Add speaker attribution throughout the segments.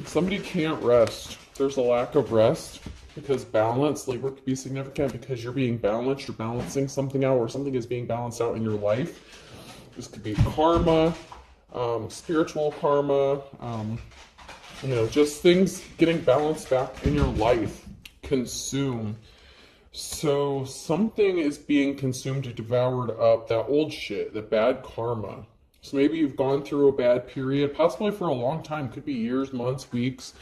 Speaker 1: Somebody can't rest. There's a lack of rest because balance, labor could be significant because you're being balanced, you're balancing something out, or something is being balanced out in your life. This could be karma, spiritual karma, just things getting balanced back in your life. Consume. So something is being consumed, devoured up, that old shit, the bad karma. So maybe you've gone through a bad period, possibly for a long time, could be years, months, weeks,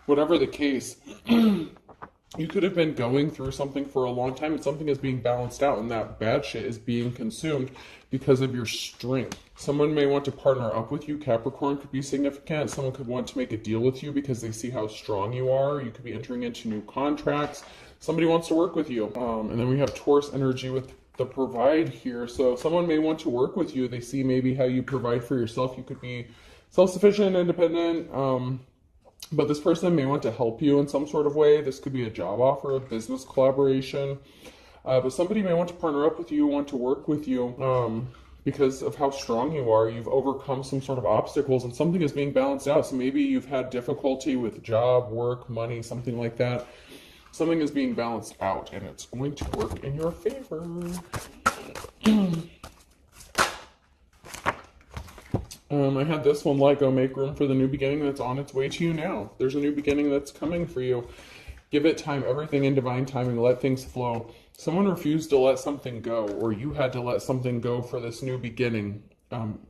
Speaker 1: whatever the case. You could have been going through something for a long time and something is being balanced out and that bad shit is being consumed because of your strength. Someone may want to partner up with you. Capricorn could be significant. Someone could want to make a deal with you because they see how strong you are. You could be entering into new contracts. Somebody wants to work with you. And then we have Taurus energy with the provide here. So someone may want to work with you. They see maybe how you provide for yourself. You could be self-sufficient, independent, but this person may want to help you in some sort of way. This could be a job offer, a business collaboration. But somebody may want to partner up with you, want to work with you because of how strong you are. You've overcome some sort of obstacles and something is being balanced out. So maybe you've had difficulty with job, work, money, something like that. Something is being balanced out and it's going to work in your favor. I had this one, let go, make room for the new beginning that's on its way to you now. There's a new beginning that's coming for you. Give it time, everything in divine timing, let things flow. Someone refused to let something go, or you had to let something go for this new beginning.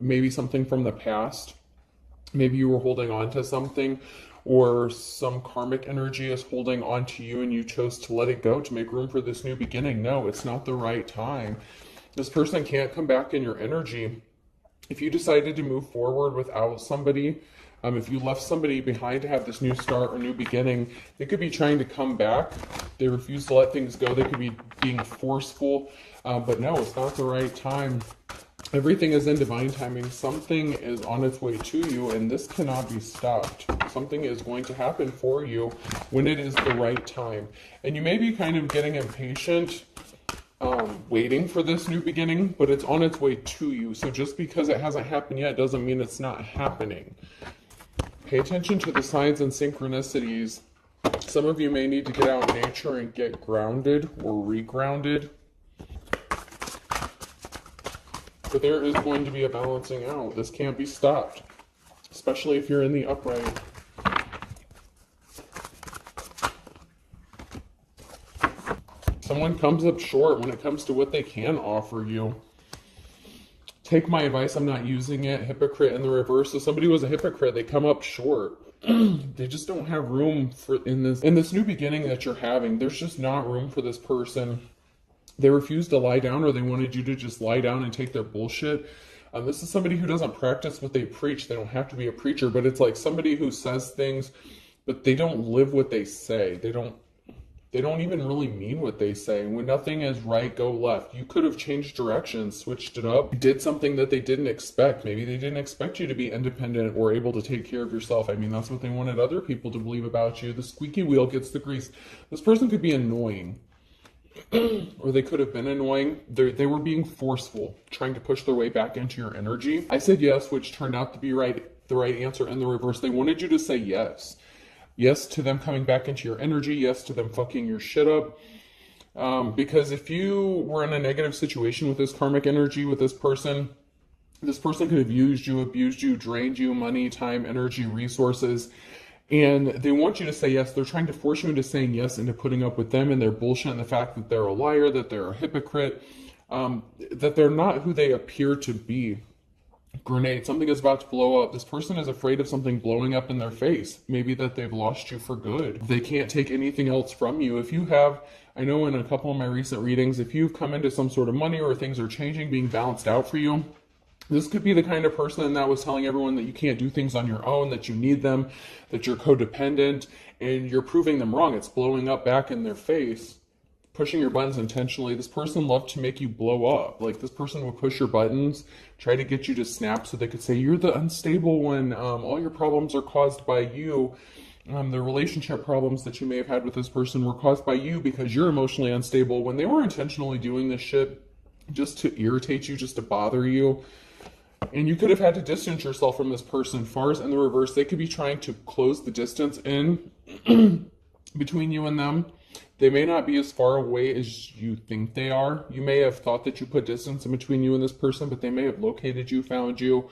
Speaker 1: Maybe something from the past. Maybe you were holding on to something, or some karmic energy is holding on to you and you chose to let it go to make room for this new beginning. No, it's not the right time. This person can't come back in your energy. If you decided to move forward without somebody, if you left somebody behind to have this new start or new beginning, they could be trying to come back. They refuse to let things go. They could be being forceful, but no, it's not the right time. Everything is in divine timing. Something is on its way to you, and this cannot be stopped. Something is going to happen for you when it is the right time. And you may be kind of getting impatient, waiting for this new beginning, but it's on its way to you. So just because it hasn't happened yet doesn't mean it's not happening. Pay attention to the signs and synchronicities. Some of you may need to get out in nature and get grounded or regrounded. But there is going to be a balancing out. This can't be stopped, especially if you're in the upright. Someone comes up short when it comes to what they can offer you. Take my advice, I'm not using it. Hypocrite in the reverse. So somebody was a hypocrite, they come up short. They just don't have room for in this new beginning that you're having. There's just not room for this person. They refused to lie down, or they wanted you to just lie down and take their bullshit. This is somebody who doesn't practice what they preach. They don't have to be a preacher, but it's like somebody who says things, but they don't live what they say. They don't even really mean what they say. When nothing is right, go left. You could have changed directions, switched it up, did something that they didn't expect. Maybe they didn't expect you to be independent or able to take care of yourself. I mean, that's what they wanted other people to believe about you. The squeaky wheel gets the grease. This person could be annoying. Or they could have been annoying. They were being forceful, trying to push their way back into your energy. I said yes, which turned out to be the right answer in the reverse. They wanted you to say yes. Yes to them coming back into your energy. Yes to them fucking your shit up. Because if you were in a negative situation with this karmic energy, with this person could have used you, abused you, drained you, money, time, energy, resources. And they want you to say yes. They're trying to force you into saying yes, into putting up with them and their bullshit and the fact that they're a liar, that they're a hypocrite, that they're not who they appear to be. Grenade, something is about to blow up. This person is afraid of something blowing up in their face. Maybe that they've lost you for good. They can't take anything else from you. If you have, I know in a couple of my recent readings, if you've come into some sort of money or things are changing, being balanced out for you, this could be the kind of person that was telling everyone that you can't do things on your own, that you need them, that you're codependent, and you're proving them wrong. It's blowing up back in their face, pushing your buttons intentionally. This person loved to make you blow up. Like, this person would push your buttons, try to get you to snap so they could say, you're the unstable one. All your problems are caused by you. The relationship problems that you may have had with this person were caused by you because you're emotionally unstable, when they were intentionally doing this shit just to irritate you, just to bother you. And you could have had to distance yourself from this person. Fars in the reverse, they could be trying to close the distance in between you and them. They may not be as far away as you think they are. You may have thought that you put distance in between you and this person, but they may have located you, found you.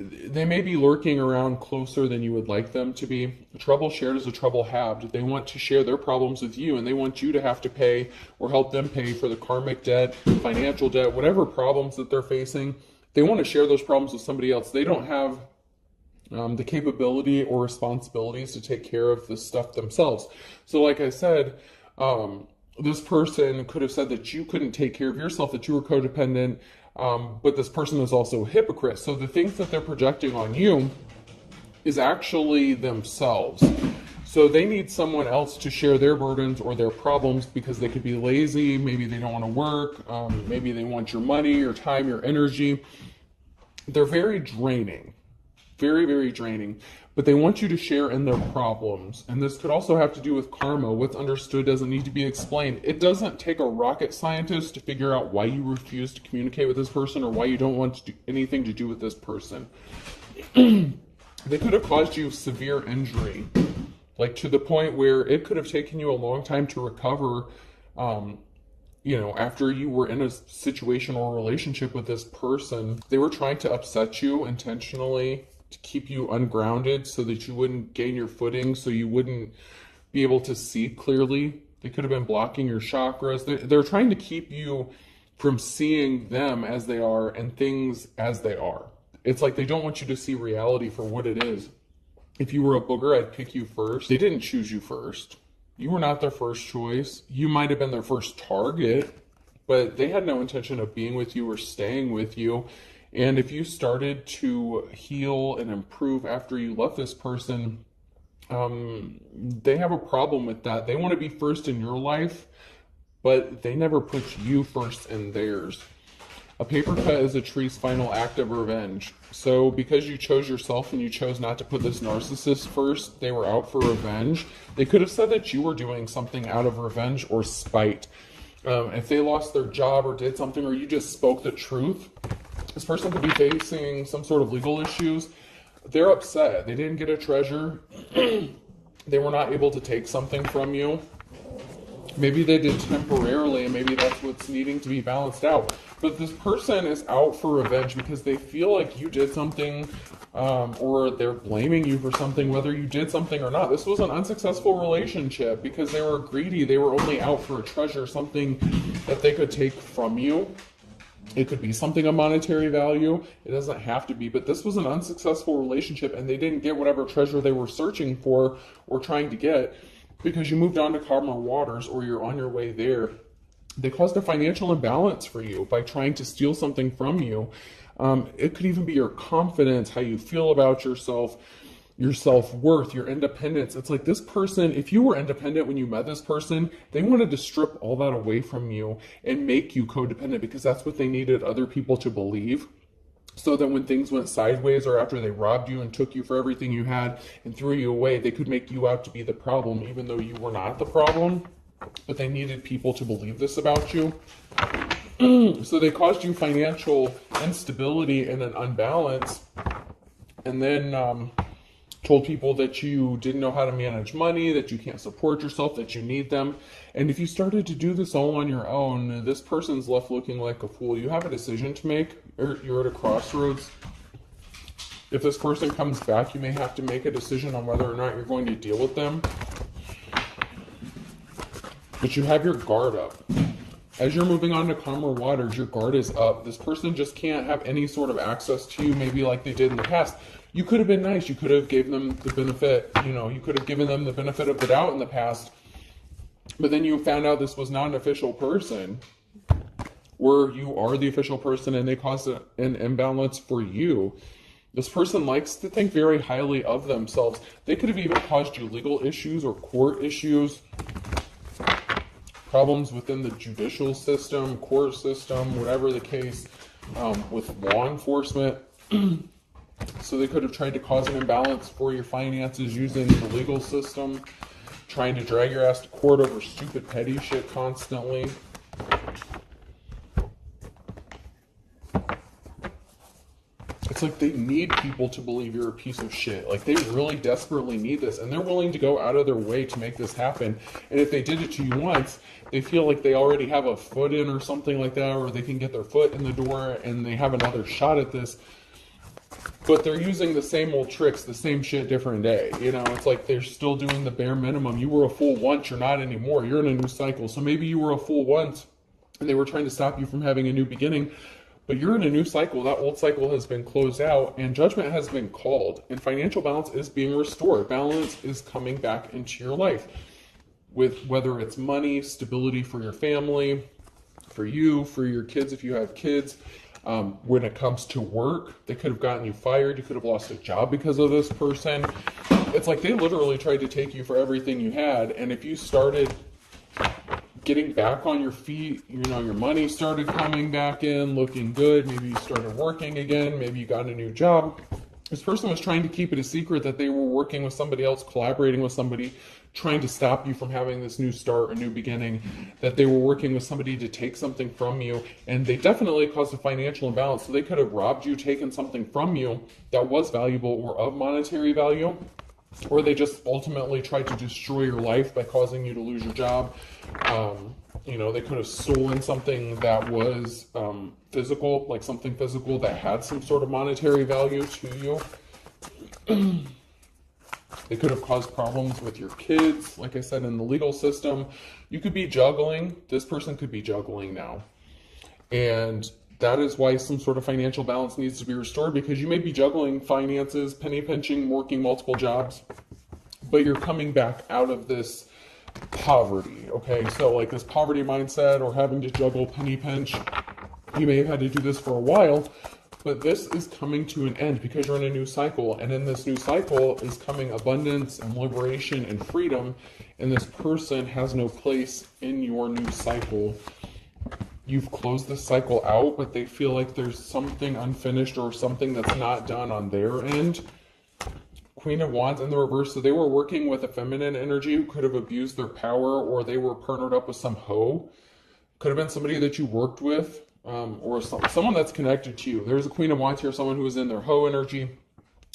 Speaker 1: They may be lurking around closer than you would like them to be. A trouble shared is a trouble halved. They want to share their problems with you, and they want you to have to pay or help them pay for the karmic debt, financial debt, whatever problems that they're facing. They want to share those problems with somebody else. They don't have the capability or responsibilities to take care of this stuff themselves. So like I said, this person could have said that you couldn't take care of yourself, that you were codependent, but this person is also a hypocrite. So the things that they're projecting on you is actually themselves. So they need someone else to share their burdens or their problems because they could be lazy, maybe they don't want to work, maybe they want your money, your time, your energy. They're very draining, very, very draining, but they want you to share in their problems. And this could also have to do with karma. What's understood doesn't need to be explained. It doesn't take a rocket scientist to figure out why you refuse to communicate with this person or why you don't want to do anything to do with this person. They could have caused you severe injury, like to the point where it could have taken you a long time to recover, after you were in a situation or relationship with this person. They were trying to upset you intentionally to keep you ungrounded so that you wouldn't gain your footing, so you wouldn't be able to see clearly. They could have been blocking your chakras. They're trying to keep you from seeing them as they are and things as they are. It's like they don't want you to see reality for what it is. If you were a booger, I'd pick you first. They didn't choose you first. You were not their first choice. You might have been their first target, but they had no intention of being with you or staying with you. And if you started to heal and improve after you left this person, they have a problem with that. They want to be first in your life, but they never put you first in theirs. A paper cut is a tree's final act of revenge. So because you chose yourself and you chose not to put this narcissist first, they were out for revenge. They could have said that you were doing something out of revenge or spite. If they lost their job or did something, or you just spoke the truth, this person could be facing some sort of legal issues. They're upset. They didn't get a treasure. They were not able to take something from you. Maybe they did temporarily, and maybe that's what's needing to be balanced out. But this person is out for revenge because they feel like you did something, or they're blaming you for something, whether you did something or not. This was an unsuccessful relationship because they were greedy. They were only out for a treasure, something that they could take from you. It could be something of monetary value. It doesn't have to be, but this was an unsuccessful relationship, and they didn't get whatever treasure they were searching for or trying to get because you moved on to calmer waters, or you're on your way there. They caused a financial imbalance for you by trying to steal something from you. It could even be your confidence, how you feel about yourself, your self-worth, your independence. It's like this person, if you were independent when you met this person, they wanted to strip all that away from you and make you codependent because that's what they needed other people to believe. So that when things went sideways, or after they robbed you and took you for everything you had and threw you away, they could make you out to be the problem, even though you were not the problem. But they needed people to believe this about you. So they caused you financial instability and an unbalance. And then told people that you didn't know how to manage money, that you can't support yourself, that you need them. And if you started to do this all on your own, this person's left looking like a fool. You have a decision to make, or you're at a crossroads. If this person comes back, you may have to make a decision on whether or not you're going to deal with them. But you have your guard up. As you're moving on to calmer waters, your guard is up. This person just can't have any sort of access to you, maybe like they did in the past. You could have been nice. You could have given them the benefit, you could have given them the benefit of the doubt in the past. But then you found out this was not an official person, where you are the official person, and they caused an imbalance for you. This person likes to think very highly of themselves. They could have even caused you legal issues or court issues, problems within the judicial system, court system, whatever the case, with law enforcement. So they could have tried to cause an imbalance for your finances using the legal system, trying to drag your ass to court over stupid petty shit constantly. It's like they need people to believe you're a piece of shit. Like they really desperately need this, and they're willing to go out of their way to make this happen. And if they did it to you once, they feel like they already have a foot in or something like that, or they can get their foot in the door and they have another shot at this. But they're using the same old tricks, the same shit, different day. You know, it's like they're still doing the bare minimum. You were a fool once, you're not anymore. You're in a new cycle. So maybe you were a fool once and they were trying to stop you from having a new beginning. But you're in a new cycle. That old cycle has been closed out and judgment has been called. And financial balance is being restored. Balance is coming back into your life. With whether it's money, stability for your family, for you, for your kids if you have kids. When it comes to work, they could have gotten you fired. You could have lost a job because of this person. It's like they literally tried to take you for everything you had. And if you started getting back on your feet, you know, your money started coming back in, looking good. Maybe you started working again. Maybe you got a new job. This person was trying to keep it a secret that they were working with somebody else, collaborating with somebody, trying to stop you from having this new start, a new beginning, that they were working with somebody to take something from you. And they definitely caused a financial imbalance. So they could have robbed you, taken something from you that was valuable or of monetary value, or they just ultimately tried to destroy your life by causing you to lose your job. You know, they could have stolen something that was physical, like something physical that had some sort of monetary value to you. They could have caused problems with your kids, like I said, in the legal system. You could be juggling. This person could be juggling now. And that is why some sort of financial balance needs to be restored, because you may be juggling finances, penny pinching, working multiple jobs, but you're coming back out of this poverty, okay? So like this poverty mindset or having to juggle penny pinch, you may have had to do this for a while, but this is coming to an end because you're in a new cycle. And in this new cycle is coming abundance and liberation and freedom. And this person has no place in your new cycle. You've closed this cycle out, but they feel like there's something unfinished or something that's not done on their end. Queen of Wands in the reverse. So they were working with a feminine energy who could have abused their power, or they were partnered up with some hoe. Could have been somebody that you worked with. Or someone that's connected to you. There's a Queen of Wands here, someone who was in their hoe energy.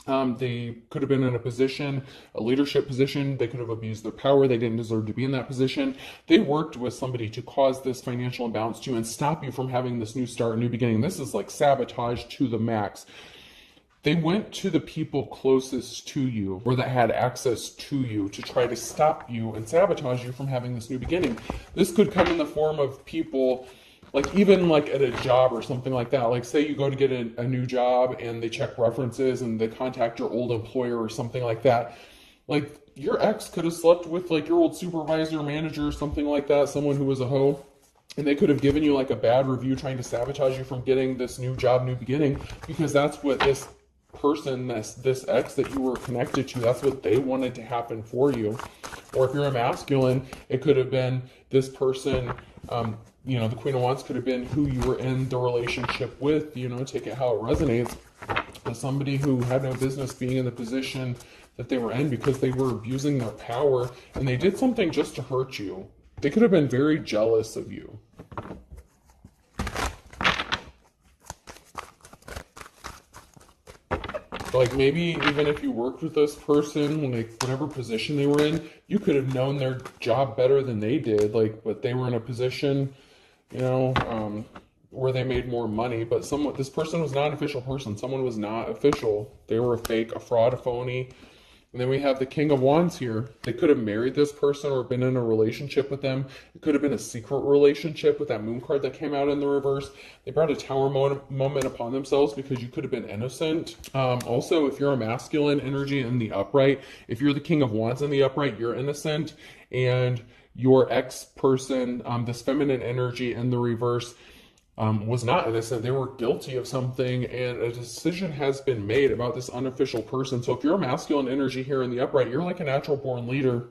Speaker 1: They could have been in a position, a leadership position. They could have abused their power. They didn't deserve to be in that position. They worked with somebody to cause this financial imbalance to you and stop you from having this new start, new beginning. This is like sabotage to the max. They went to the people closest to you or that had access to you to try to stop you and sabotage you from having this new beginning. This could come in the form of people, like even like at a job or something like that. Like say you go to get a new job and they check references and they contact your old employer or something like that. Like your ex could have slept with like your old supervisor, manager, something like that, someone who was a hoe. And they could have given you like a bad review trying to sabotage you from getting this new job, new beginning, because that's what this person, this ex that you were connected to, that's what they wanted to happen for you. Or if you're a masculine, it could have been this person, you know, the Queen of Wands could have been who you were in the relationship with, you know, take it how it resonates. But somebody who had no business being in the position that they were in because they were abusing their power and they did something just to hurt you. They could have been very jealous of you. Like maybe even if you worked with this person, like whatever position they were in, you could have known their job better than they did. Like, but they were in a position, you know, where they made more money. But this person was not an official person. Someone was not official. They were a fake, a fraud, a phony. And then we have the King of Wands here. They could have married this person or been in a relationship with them. It could have been a secret relationship with that Moon card that came out in the reverse. They brought a Tower moment upon themselves because you could have been innocent. Also, if you're a masculine energy in the upright, if you're the King of Wands in the upright, you're innocent. And your ex-person, this feminine energy in the reverse, was not innocent. They were guilty of something, and a decision has been made about this unofficial person. So if you're a masculine energy here in the upright, you're like a natural born leader.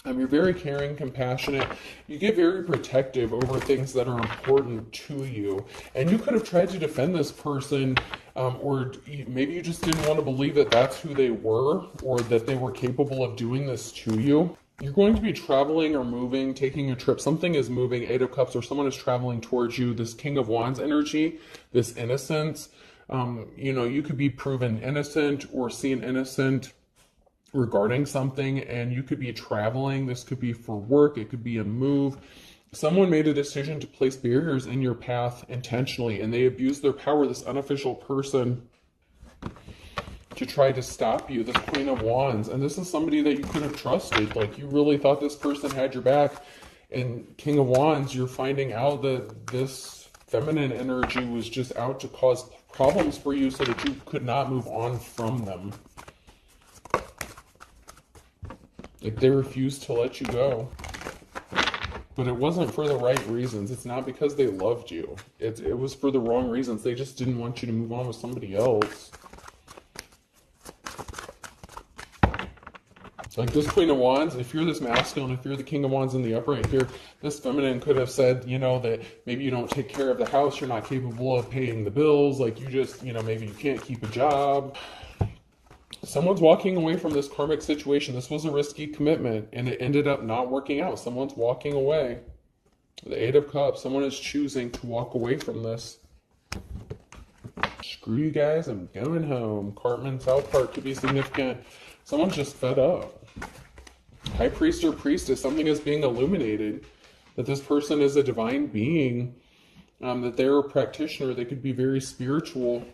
Speaker 1: You're very caring, compassionate. You get very protective over things that are important to you. And you could have tried to defend this person, or maybe you just didn't want to believe that that's who they were, or that they were capable of doing this to you. You're going to be traveling or moving, taking a trip. Something is moving, Eight of Cups, or someone is traveling towards you. This King of Wands energy, this innocence, You know, you could be proven innocent or seen innocent regarding something, and you could be traveling. This could be for work, it could be a move. Someone made a decision to place barriers in your path intentionally, and they abused their power, this unofficial person, to try to stop you, this Queen of Wands. And this is somebody that you could have trusted. Like, you really thought this person had your back. And King of Wands, you're finding out that this feminine energy was just out to cause problems for you so that you could not move on from them. Like, they refused to let you go. But it wasn't for the right reasons. It's not because they loved you. It was for the wrong reasons. They just didn't want you to move on with somebody else. Like this Queen of Wands, if you're this masculine, if you're the King of Wands in the upright here, this feminine could have said, you know, that maybe you don't take care of the house, you're not capable of paying the bills, like you just, you know, maybe you can't keep a job. Someone's walking away from this karmic situation. This was a risky commitment, and it ended up not working out. Someone's walking away. The Eight of Cups, someone is choosing to walk away from this. Screw you guys, I'm going home. Cartman, South Park could be significant. Someone's just fed up. High Priest or Priestess, something is being illuminated. That this person is a divine being. That they're a practitioner. They could be very spiritual.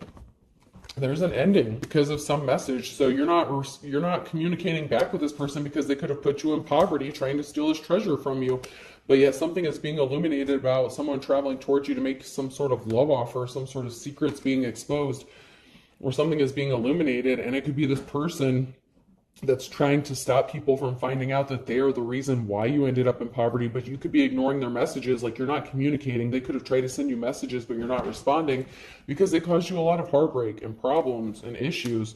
Speaker 1: There's an ending because of some message. So you're not communicating back with this person because they could have put you in poverty trying to steal his treasure from you. But yet something is being illuminated about someone traveling towards you to make some sort of love offer, some sort of secrets being exposed, or something is being illuminated. And it could be this person that's trying to stop people from finding out that they are the reason why you ended up in poverty, but you could be ignoring their messages, like you're not communicating. They could have tried to send you messages, but you're not responding because they caused you a lot of heartbreak and problems and issues.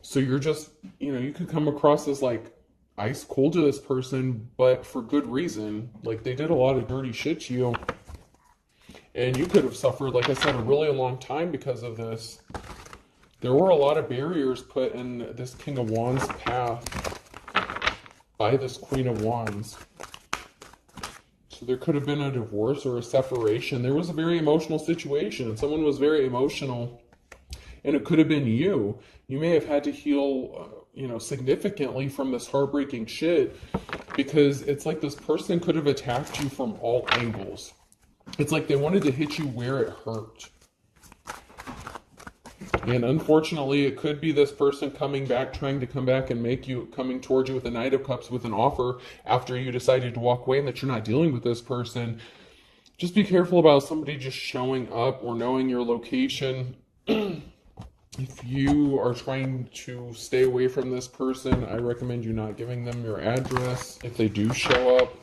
Speaker 1: So you're just, you know, you could come across as like ice cold to this person, but for good reason. Like they did a lot of dirty shit to you, and you could have suffered, like I said, a really long time because of this. There were a lot of barriers put in this King of Wands path by this Queen of Wands. So there could have been a divorce or a separation. There was a very emotional situation. Someone was very emotional, and it could have been you. You may have had to heal, you know, significantly from this heartbreaking shit, because it's like this person could have attacked you from all angles. It's like they wanted to hit you where it hurt. And unfortunately, it could be this person coming back, trying to come back and make you, coming towards you with the Knight of Cups with an offer after you decided to walk away and that you're not dealing with this person. Just be careful about somebody just showing up or knowing your location. If you are trying to stay away from this person, I recommend you not giving them your address. If they do show up,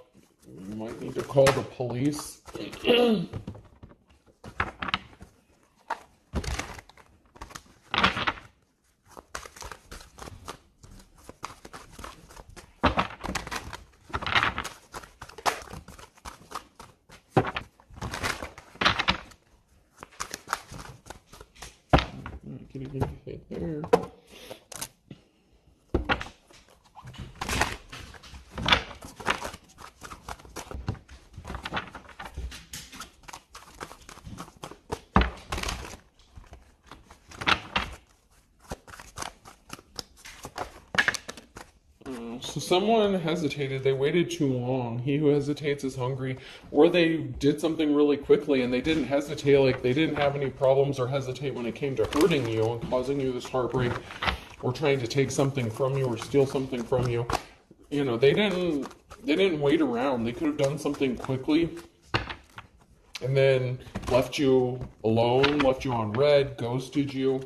Speaker 1: you might need to call the police. There. So someone hesitated, they waited too long. He who hesitates is hungry. Or they did something really quickly and they didn't hesitate, like they didn't have any problems or hesitate when it came to hurting you and causing you this heartbreak or trying to take something from you or steal something from you. You know, they didn't wait around. They could have done something quickly and then left you alone, left you on red, ghosted you.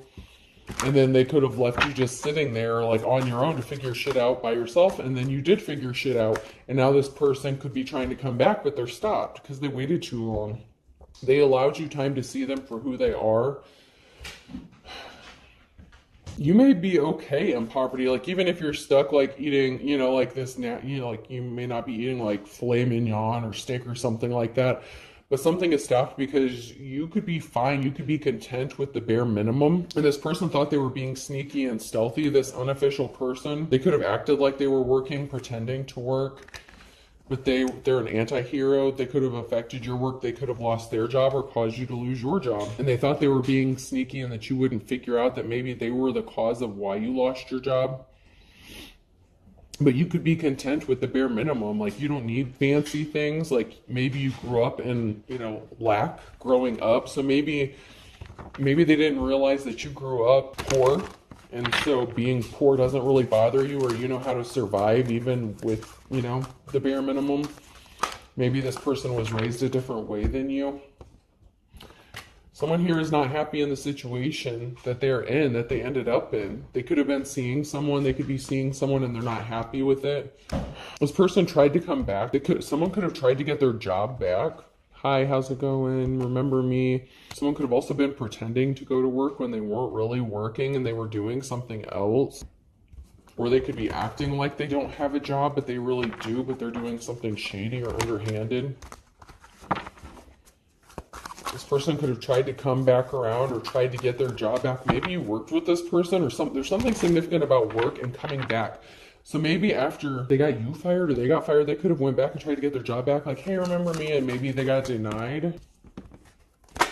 Speaker 1: And then they could have left you just sitting there like on your own to figure shit out by yourself. And then you did figure shit out. And now this person could be trying to come back, but they're stopped because they waited too long. They allowed you time to see them for who they are. You may be okay in poverty. Like even if you're stuck like eating, you know, like this, you know, like you may not be eating like filet mignon or steak or something like that. But something is stopped because you could be fine. You could be content with the bare minimum. And this person thought they were being sneaky and stealthy, this unofficial person. They could have acted like they were working, pretending to work. but they're an anti-hero. They could have affected your work. They could have lost their job or caused you to lose your job. And they thought they were being sneaky and that you wouldn't figure out that maybe they were the cause of why you lost your job. But you could be content with the bare minimum. Like, you don't need fancy things. Like, maybe you grew up in, lack growing up. So maybe they didn't realize that you grew up poor. And so being poor doesn't really bother you, or you know how to survive even with, the bare minimum. Maybe this person was raised a different way than you. Someone here is not happy in the situation that they're in, that they ended up in. They could have been seeing someone, they could be seeing someone and they're not happy with it. This person tried to come back. Someone could have tried to get their job back. Hi, how's it going? Remember me? Someone could have also been pretending to go to work when they weren't really working and they were doing something else. Or they could be acting like they don't have a job, but they really do, but they're doing something shady or underhanded. This person could have tried to come back around or tried to get their job back. Maybe you worked with this person or something. There's something significant about work and coming back. So maybe after they got you fired or they got fired, they could have went back and tried to get their job back. Like, hey, remember me? And maybe they got denied.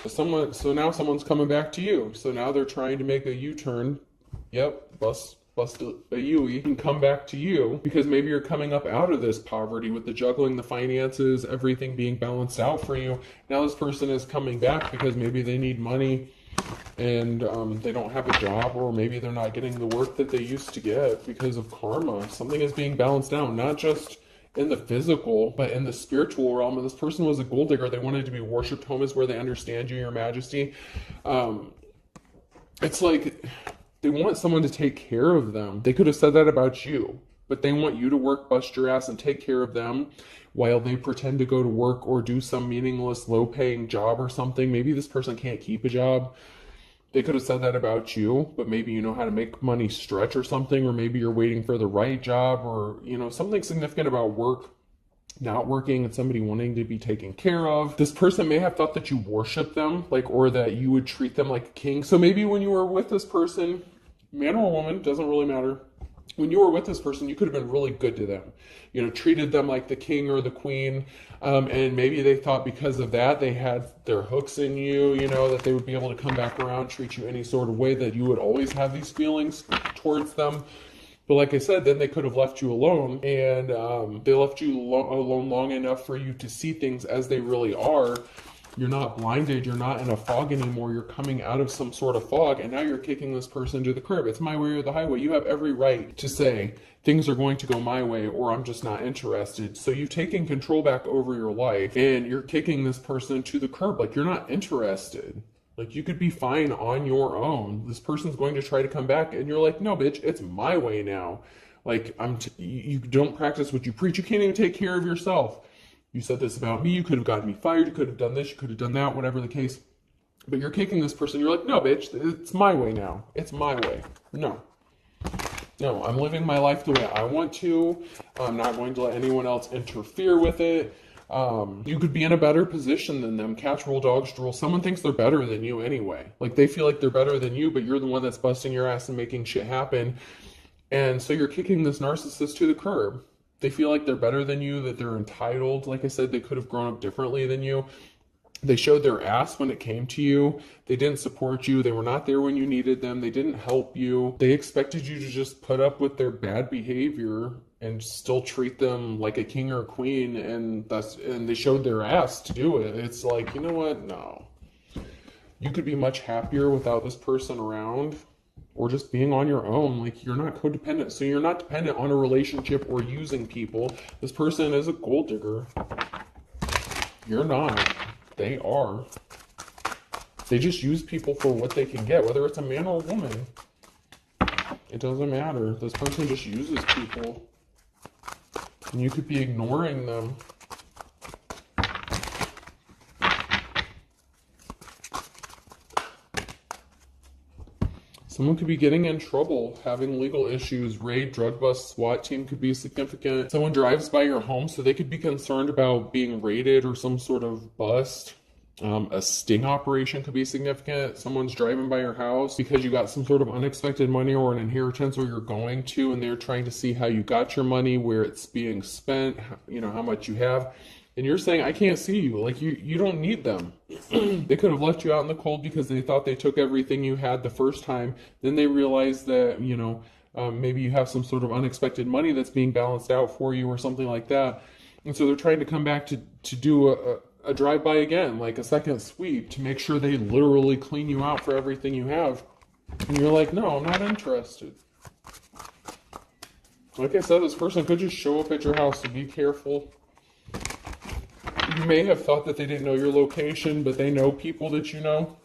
Speaker 1: So now someone's coming back to you. So now they're trying to make a U-turn. Yep, bust a U-E and come back to you because maybe you're coming up out of this poverty with the juggling, the finances, everything being balanced out for you. Now this person is coming back because maybe they need money and they don't have a job, or maybe they're not getting the work that they used to get because of karma. Something is being balanced out, not just in the physical, but in the spiritual realm. And this person was a gold digger. They wanted to be worshipped. Home is where they understand you, your majesty. It's like they want someone to take care of them. They could have said that about you, but they want you to work, bust your ass, and take care of them while they pretend to go to work or do some meaningless, low-paying job or something. Maybe this person can't keep a job. They could have said that about you, but maybe you know how to make money stretch or something, or maybe you're waiting for the right job, or, something significant about work not working and somebody wanting to be taken care of. This person may have thought that you worship them, or that you would treat them like a king. So maybe when you were with this person, man or woman, doesn't really matter. When you were with this person, you could have been really good to them. Treated them like the king or the queen. And maybe they thought because of that, they had their hooks in you, that they would be able to come back around, treat you any sort of way, that you would always have these feelings towards them. But like I said, then they could have left you alone, and they left you alone long enough for you to see things as they really are. You're not blinded. You're not in a fog anymore. You're coming out of some sort of fog, and now you're kicking this person to the curb. It's my way or the highway. You have every right to say, things are going to go my way, or I'm just not interested. So you've taken control back over your life, and you're kicking this person to the curb. Like, you're not interested. Like, you could be fine on your own. This person's going to try to come back, and you're like, no, bitch, it's my way now. Like, you don't practice what you preach. You can't even take care of yourself. You said this about me. You could have gotten me fired. You could have done this. You could have done that, whatever the case. But you're kicking this person. You're like, no, bitch, it's my way now. It's my way. No, I'm living my life the way I want to. I'm not going to let anyone else interfere with it. You could be in a better position than them. Cats roll, dogs drool. Someone thinks they're better than you anyway. Like, they feel like they're better than you, but you're the one that's busting your ass and making shit happen. And so you're kicking this narcissist to the curb. They feel like they're better than you, that they're entitled. Like I said, they could have grown up differently than you. They showed their ass when it came to you. They didn't support you. They were not there when you needed them. They didn't help you. They expected you to just put up with their bad behavior and still treat them like a king or a queen, and they showed their ass to do it. It's like, you know what? No. You could be much happier without this person around, or just being on your own. Like, you're not codependent, so you're not dependent on a relationship or using people. This person is a gold digger. You're not. They are. They just use people for what they can get, whether it's a man or a woman. It doesn't matter. This person just uses people. And you could be ignoring them. Someone could be getting in trouble, having legal issues, raid, drug bust, SWAT team could be significant. Someone drives by your home, so they could be concerned about being raided or some sort of bust. A sting operation could be significant. Someone's driving by your house because you got some sort of unexpected money or an inheritance, or you're going to, and they're trying to see how you got your money, where it's being spent, you know, how much you have. And you're saying, I can't see you. Like, you don't need them. They could have left you out in the cold because they thought they took everything you had the first time. Then they realized that, you know, maybe you have some sort of unexpected money that's being balanced out for you or something like that. And so they're trying to come back to do a drive-by again, like a second sweep, to make sure they literally clean you out for everything you have. And you're like, no, I'm not interested. Like I said, this person could just show up at your house, so be careful. You may have thought that they didn't know your location, but they know people that you know.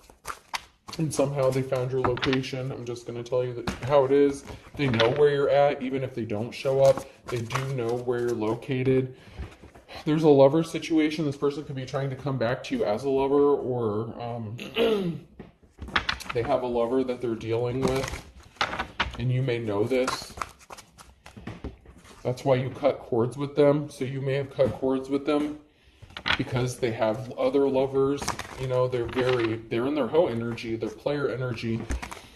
Speaker 1: And somehow they found your location. I'm just going to tell you how it is. They know where you're at, even if they don't show up. They do know where you're located. There's a lover situation. This person could be trying to come back to you as a lover, or they have a lover that they're dealing with, and you may know this. That's why you cut cords with them. So you may have cut cords with them because they have other lovers. You know, they're in their hoe energy, their player energy.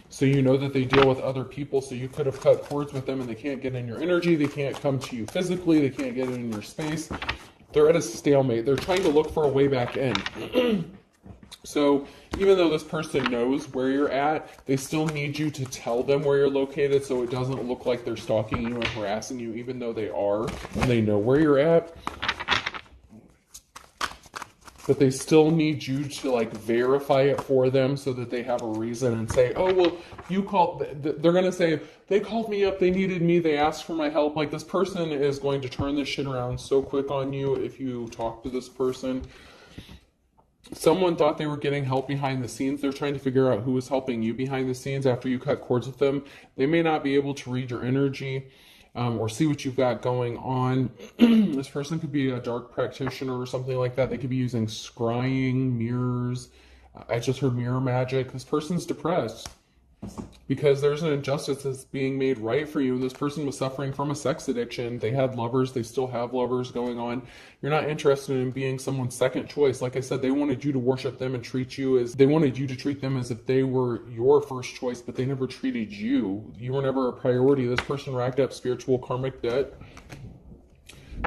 Speaker 1: So you know that they deal with other people. So you could have cut cords with them and they can't get in your energy. They can't come to you physically. They can't get in your space. They're at a stalemate. They're trying to look for a way back in. So even though this person knows where you're at, they still need you to tell them where you're located so it doesn't look like they're stalking you and harassing you, even though they are and they know where you're at. But they still need you to like verify it for them so that they have a reason and say, oh, well, you called. They're going to say, they called me up, they needed me, they asked for my help. Like, this person is going to turn this shit around so quick on you if you talk to this person. Someone thought they were getting help behind the scenes. They're trying to figure out who was helping you behind the scenes after you cut cords with them. They may not be able to read your energy. Or see what you've got going on. This person could be a dark practitioner or something like that. They could be using scrying, mirrors. I just heard mirror magic. This person's depressed because there's an injustice that's being made right for you. This person was suffering from a sex addiction. They had lovers. They still have lovers going on. You're not interested in being someone's second choice. Like I said, they wanted you to worship them and they wanted you to treat them as if they were your first choice, but they never treated you. You were never a priority. This person racked up spiritual karmic debt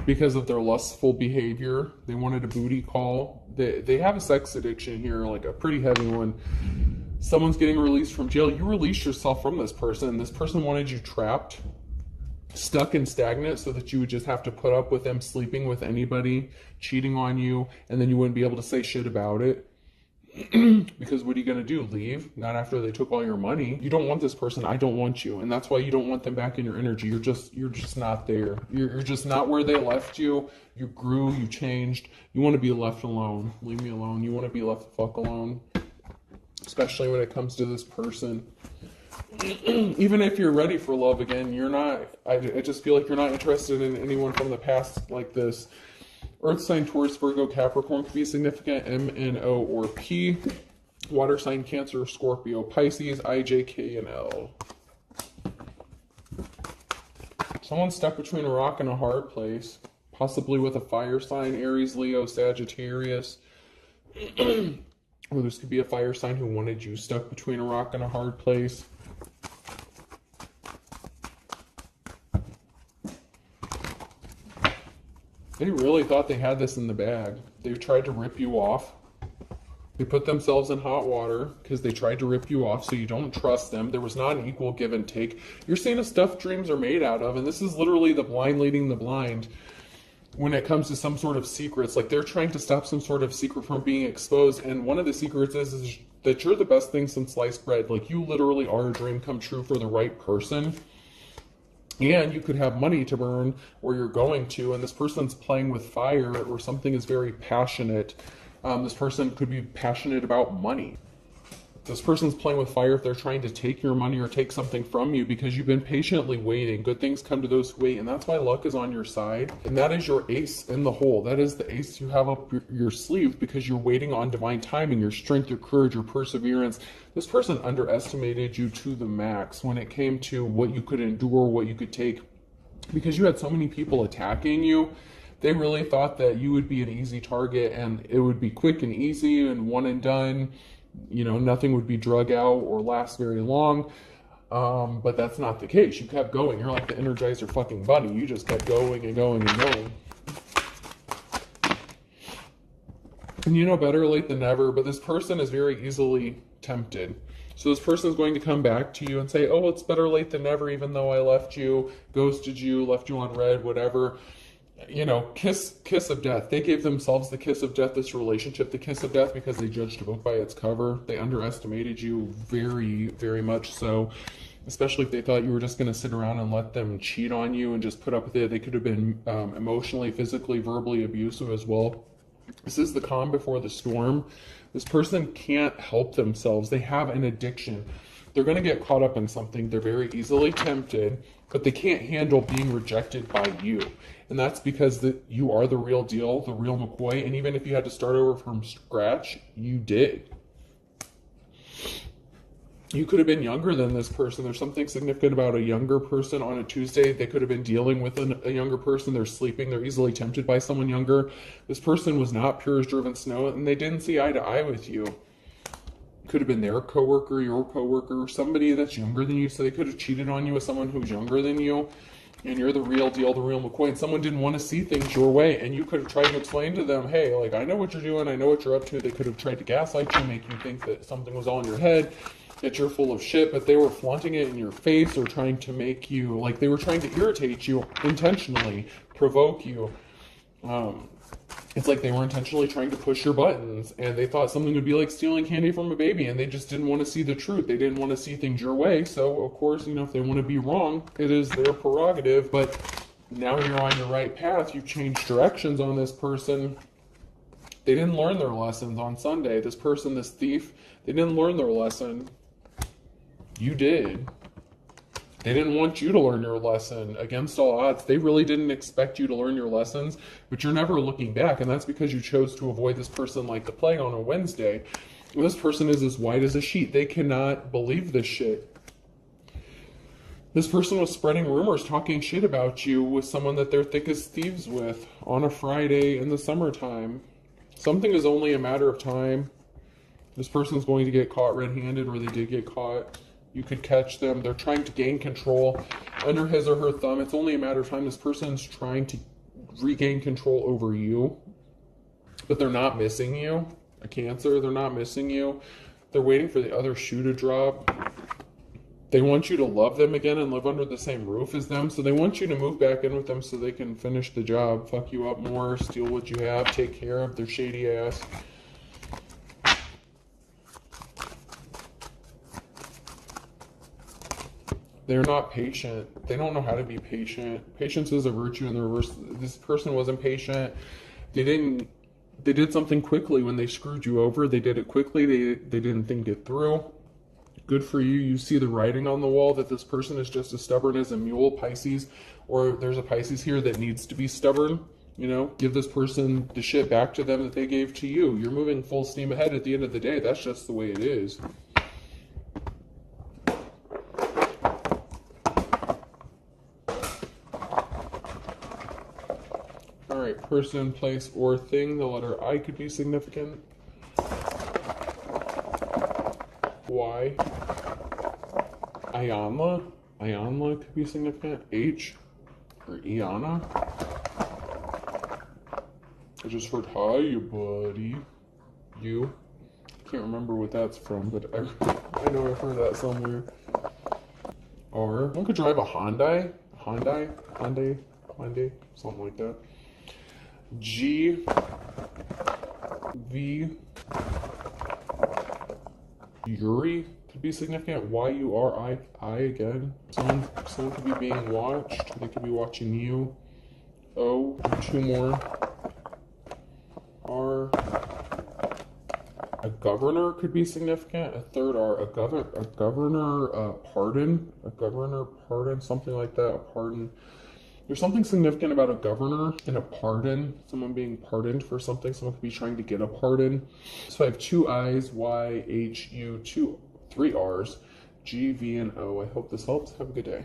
Speaker 1: because of their lustful behavior. They wanted a booty call. They have a sex addiction here, like a pretty heavy one. Someone's getting released from jail. You released yourself from this person. This person wanted you trapped, stuck and stagnant, so that you would just have to put up with them sleeping with anybody, cheating on you, and then you wouldn't be able to say shit about it. Because what are you going to do? Leave? Not after they took all your money. You don't want this person. I don't want you. And that's why you don't want them back in your energy. You're just not there. You're just not where they left you. You grew, you changed. You want to be left alone. Leave me alone. You want to be left the fuck alone. Especially when it comes to this person. Even if you're ready for love again, you're not. I just feel like you're not interested in anyone from the past like this. Earth sign, Taurus, Virgo, Capricorn could be significant. M, N, O, or P. Water sign, Cancer, Scorpio, Pisces, I, J, K, and L. Someone's stuck between a rock and a hard place. Possibly with a fire sign, Aries, Leo, Sagittarius. Or this could be a fire sign who wanted you stuck between a rock and a hard place. They really thought they had this in the bag. They tried to rip you off. They put themselves in hot water because they tried to rip you off, so you don't trust them. There was not an equal give and take. You're seeing a stuff dreams are made out of, and this is literally the blind leading the blind. When it comes to some sort of secrets, like they're trying to stop some sort of secret from being exposed, and one of the secrets is that you're the best thing since sliced bread. Like, you literally are a dream come true for the right person, and you could have money to burn, or you're going to, and this person's playing with fire, or something is very passionate. This person could be passionate about money. This person's playing with fire if they're trying to take your money or take something from you because you've been patiently waiting. Good things come to those who wait, and that's why luck is on your side. And that is your ace in the hole. That is the ace you have up your sleeve because you're waiting on divine timing, your strength, your courage, your perseverance. This person underestimated you to the max when it came to what you could endure, what you could take, because you had so many people attacking you They really thought that you would be an easy target and it would be quick and easy and one and done. You know, nothing would be drug out or last very long. But that's not the case. You kept going. You're like the Energizer fucking bunny. You just kept going and going and going. And you know, better late than never, but this person is very easily tempted. So this person is going to come back to you and say, oh, it's better late than never, even though I left you, ghosted you, left you on red, whatever. You know, kiss of death. They gave themselves the kiss of death, this relationship, the kiss of death, because they judged a book by its cover. They underestimated you very, very much so, especially if they thought you were just going to sit around and let them cheat on you and just put up with it. They could have been emotionally, physically, verbally abusive as well. This is the calm before the storm. This person can't help themselves. They have an addiction. They're going to get caught up in something. They're very easily tempted, but they can't handle being rejected by you. And that's because you are the real deal, the real McCoy. And even if you had to start over from scratch, you did. You could have been younger than this person. There's something significant about a younger person on a Tuesday. They could have been dealing with a younger person. They're sleeping. They're easily tempted by someone younger. This person was not pure as driven snow, and they didn't see eye to eye with you. Could have been their coworker, your coworker, somebody that's younger than you. So they could have cheated on you with someone who's younger than you. And you're the real deal, the real McCoy. And someone didn't want to see things your way. And you could have tried to explain to them, hey, like, I know what you're doing. I know what you're up to. They could have tried to gaslight you, make you think that something was all in your head, that you're full of shit. But they were flaunting it in your face or trying to make you, like, they were trying to irritate you intentionally, provoke you. It's like they were intentionally trying to push your buttons, and they thought something would be like stealing candy from a baby, and they just didn't want to see the truth. They didn't want to see things your way. So, of course, you know, if they want to be wrong, it is their prerogative. But now you're on your right path. You've changed directions on this person. They didn't learn their lessons on Sunday. This person, this thief, they didn't learn their lesson. You did. They didn't want you to learn your lesson. Against all odds, they really didn't expect you to learn your lessons, but you're never looking back, and that's because you chose to avoid this person like the plague on a Wednesday. This person is as white as a sheet. They cannot believe this shit. This person was spreading rumors, talking shit about you with someone that they're thick as thieves with on a Friday in the summertime. Something is only a matter of time. This person's going to get caught red-handed, or they did get caught. You could catch them. They're trying to gain control under his or her thumb. It's only a matter of time. This person's trying to regain control over you, but they're not missing you. A Cancer, they're not missing you. They're waiting for the other shoe to drop. They want you to love them again and live under the same roof as them. So they want you to move back in with them so they can finish the job, fuck you up more, steal what you have, take care of their shady ass. They're not patient. They don't know how to be patient. Patience is a virtue in the reverse. This person wasn't patient. They did something quickly when they screwed you over. They did it quickly. They didn't think it through. Good for you. You see the writing on the wall that this person is just as stubborn as a mule, Pisces, or there's a Pisces here that needs to be stubborn. You know, give this person the shit back to them that they gave to you. You're moving full steam ahead at the end of the day. That's just the way it is. Alright, person, place, or thing. The letter I could be significant. Y. Ionla could be significant. H. Or Iana. I just heard, hi, you buddy. You. Can't remember what that's from, but I know I've heard that somewhere. R. One could drive a Hyundai, something like that. G. V. Yuri could be significant. Y-U-R-I again. Someone could be being watched. They could be watching you. O. Two more. R. A governor could be significant. A third R. A governor pardon, something like that. A pardon. There's something significant about a governor and a pardon. Someone being pardoned for something. Someone could be trying to get a pardon. So I have two I's, Y, H, U, three R's, G, V, and O. I hope this helps. Have a good day.